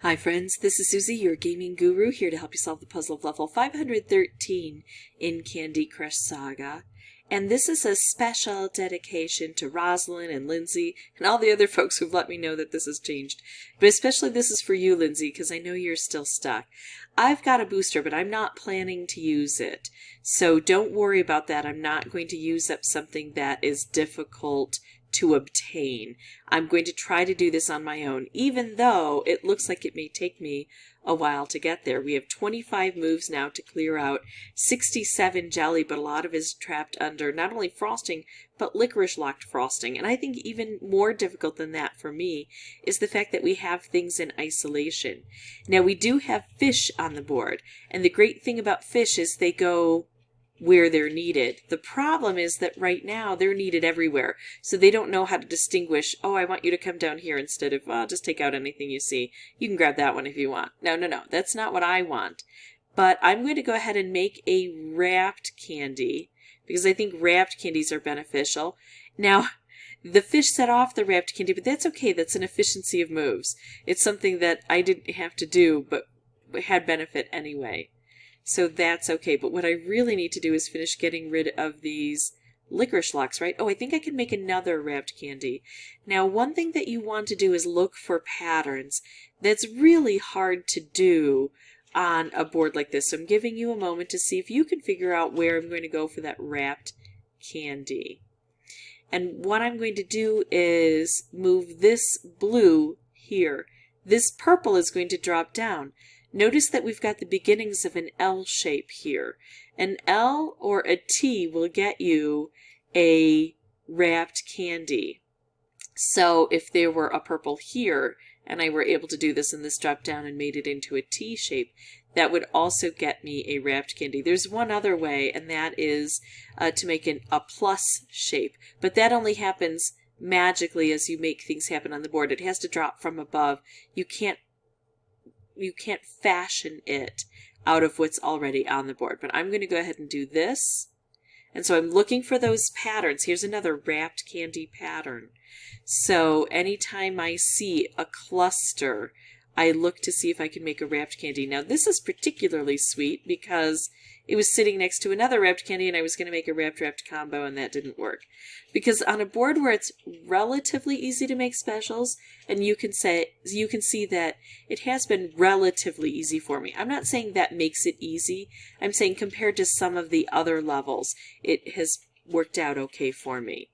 Hi friends, this is Susie, your gaming guru, here to help you solve the puzzle of level 513 in Candy Crush Saga. And this is a special dedication to Rosalind and Lindsay and all the other folks who've let me know that this has changed. But especially this is for you, Lindsay, because I know you're still stuck. I've got a booster, but I'm not planning to use it. So don't worry about that. I'm not going to use up something that is difficult to obtain. I'm going to try to do this on my own, even though it looks like it may take me a while to get there. We have 25 moves now to clear out 67 jelly, but a lot of it is trapped under not only frosting, but licorice locked frosting. And I think even more difficult than that for me is the fact that we have things in isolation. Now we do have fish on the board, and the great thing about fish is they go where they're needed. The problem is that right now they're needed everywhere. So they don't know how to distinguish, oh, I want you to come down here instead of, well, just take out anything you see. You can grab that one if you want. No, that's not what I want. But I'm going to go ahead and make a wrapped candy because I think wrapped candies are beneficial. Now, the fish set off the wrapped candy, but that's okay. That's an efficiency of moves. It's something that I didn't have to do, but had benefit anyway. So that's okay, but what I really need to do is finish getting rid of these licorice locks, right? Oh, I think I can make another wrapped candy. Now, one thing that you want to do is look for patterns. That's really hard to do on a board like this. So I'm giving you a moment to see if you can figure out where I'm going to go for that wrapped candy. And what I'm going to do is move this blue here. This purple is going to drop down. Notice that we've got the beginnings of an L shape here. An L or a T will get you a wrapped candy. So if there were a purple here, and I were able to do this and this dropped down and made it into a T shape, that would also get me a wrapped candy. There's one other way, and that is to make a plus shape. But that only happens magically as you make things happen on the board. It has to drop from above. You can't fashion it out of what's already on the board. But I'm going to go ahead and do this. And so I'm looking for those patterns. Here's another wrapped candy pattern. So anytime I see a cluster, I look to see if I can make a wrapped candy. Now this is particularly sweet because it was sitting next to another wrapped candy and I was going to make a wrapped combo and that didn't work. Because on a board where it's relatively easy to make specials, and you can see that it has been relatively easy for me. I'm not saying that makes it easy. I'm saying compared to some of the other levels, it has worked out okay for me.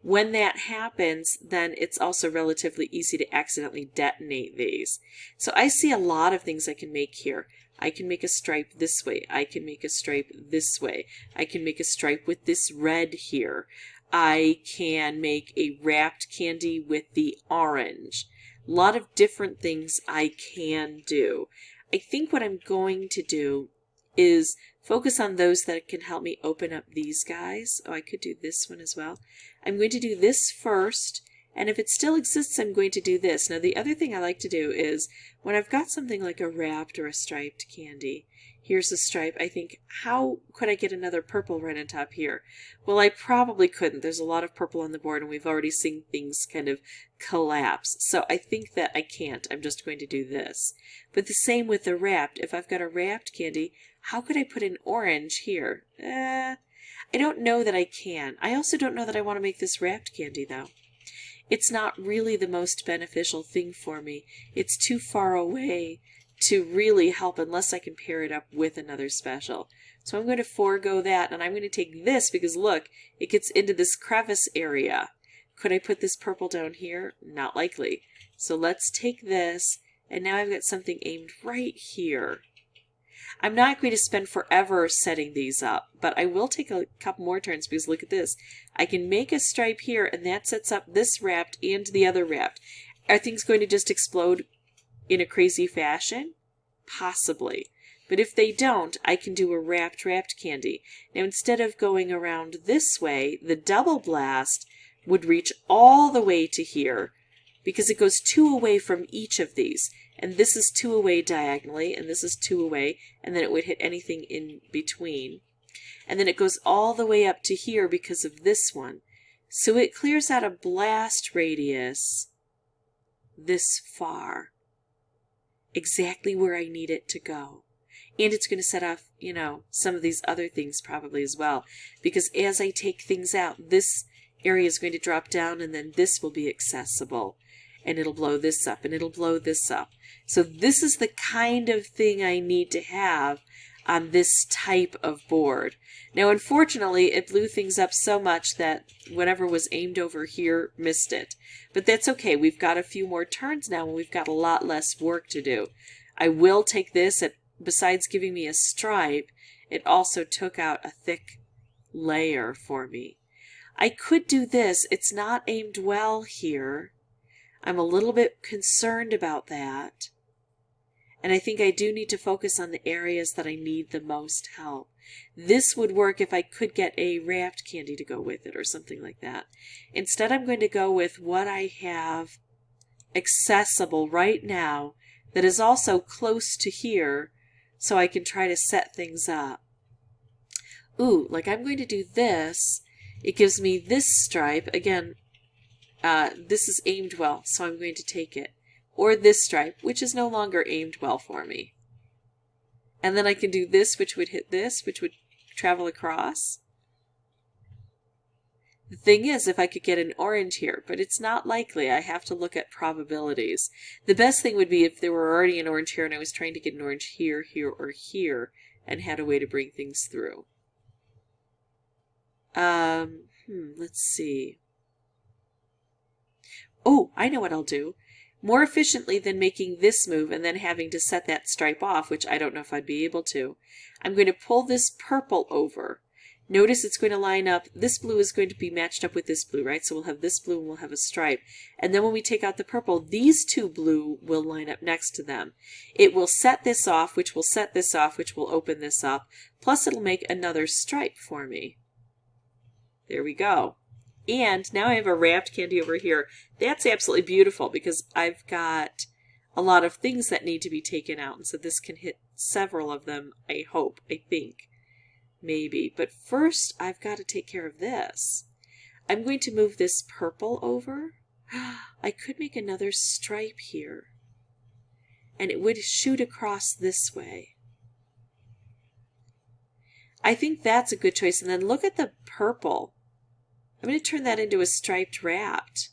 When that happens, then it's also relatively easy to accidentally detonate these. So I see a lot of things I can make here. I can make a stripe this way. I can make a stripe this way. I can make a stripe with this red here. I can make a wrapped candy with the orange. A lot of different things I can do. I think what I'm going to do is focus on those that can help me open up these guys. Oh, I could do this one as well. I'm going to do this first, and if it still exists, I'm going to do this. Now, the other thing I like to do is when I've got something like a wrapped or a striped candy, here's a stripe, I think, how could I get another purple right on top here? Well, I probably couldn't. There's a lot of purple on the board, and we've already seen things kind of collapse. So I think that I can't. I'm just going to do this. But the same with the wrapped. If I've got a wrapped candy, how could I put an orange here? I don't know that I can. I also don't know that I want to make this wrapped candy, though. It's not really the most beneficial thing for me. It's too far away to really help unless I can pair it up with another special. So I'm going to forego that, and I'm going to take this because, look, it gets into this crevice area. Could I put this purple down here? Not likely. So let's take this, and now I've got something aimed right here. I'm not going to spend forever setting these up, but I will take a couple more turns because look at this. I can make a stripe here, and that sets up this wrapped and the other wrapped. Are things going to just explode in a crazy fashion? Possibly. But if they don't, I can do a wrapped candy. Now, instead of going around this way, the double blast would reach all the way to here because it goes 2 away from each of these. And this is 2 away diagonally, and this is 2 away, and then it would hit anything in between. And then it goes all the way up to here because of this one. So it clears out a blast radius this far. exactly where I need it to go. And it's going to set off, some of these other things probably as well. Because as I take things out, this area is going to drop down and then this will be accessible. And it'll blow this up and it'll blow this up. So this is the kind of thing I need to have on this type of board. Now, unfortunately, it blew things up so much that whatever was aimed over here missed it. But that's okay. We've got a few more turns now and we've got a lot less work to do. I will take this. Besides giving me a stripe, it also took out a thick layer for me. I could do this. It's not aimed well here. I'm a little bit concerned about that. And I think I do need to focus on the areas that I need the most help. This would work if I could get a wrapped candy to go with it or something like that. Instead, I'm going to go with what I have accessible right now that is also close to here so I can try to set things up. Ooh, like I'm going to do this. It gives me this stripe. Again, this is aimed well, so I'm going to take it. Or this stripe, which is no longer aimed well for me. And then I can do this, which would hit this, which would travel across. The thing is, if I could get an orange here, but it's not likely. I have to look at probabilities. The best thing would be if there were already an orange here and I was trying to get an orange here, here, or here, and had a way to bring things through. Let's see. Oh, I know what I'll do. More efficiently than making this move and then having to set that stripe off, which I don't know if I'd be able to, I'm going to pull this purple over. Notice it's going to line up. This blue is going to be matched up with this blue, right? So we'll have this blue and we'll have a stripe. And then when we take out the purple, these two blue will line up next to them. It will set this off, which will set this off, which will open this up. Plus it'll make another stripe for me. There we go. And now I have a wrapped candy over here. That's absolutely beautiful because I've got a lot of things that need to be taken out. And so this can hit several of them, I hope, I think. Maybe. But first, I've got to take care of this. I'm going to move this purple over. I could make another stripe here. And it would shoot across this way. I think that's a good choice. And then look at the purple. I'm going to turn that into a striped wrapped.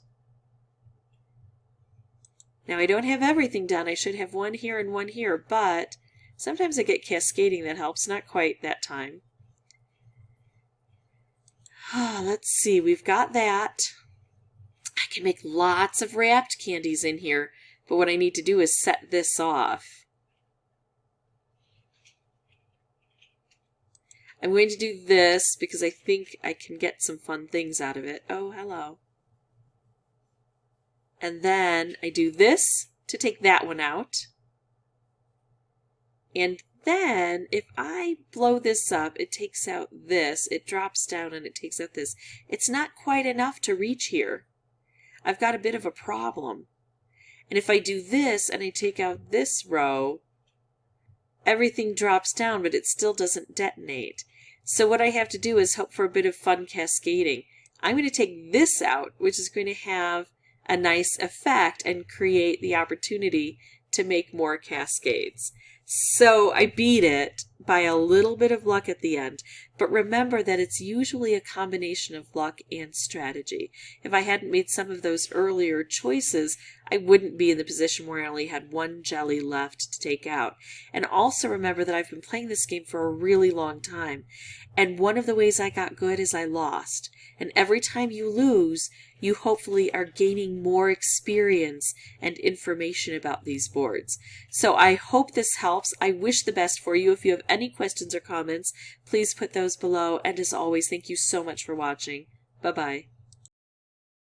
Now I don't have everything done. I should have one here and one here, but sometimes I get cascading that helps. Not quite that time. Let's see. We've got that. I can make lots of wrapped candies in here, but what I need to do is set this off. I'm going to do this because I think I can get some fun things out of it. Oh, hello. And then I do this to take that one out. And then if I blow this up, it takes out this. It drops down and it takes out this. It's not quite enough to reach here. I've got a bit of a problem. And if I do this and I take out this row, everything drops down, but it still doesn't detonate. So what I have to do is hope for a bit of fun cascading. I'm going to take this out, which is going to have a nice effect and create the opportunity to make more cascades. So I beat it by a little bit of luck at the end, but remember that it's usually a combination of luck and strategy. If I hadn't made some of those earlier choices, I wouldn't be in the position where I only had one jelly left to take out. And also remember that I've been playing this game for a really long time, and one of the ways I got good is I lost. And every time you lose, you hopefully are gaining more experience and information about these boards. So I hope this helps. I wish the best for you. If you have any questions or comments, please put those below. And as always, thank you so much for watching. Bye-bye.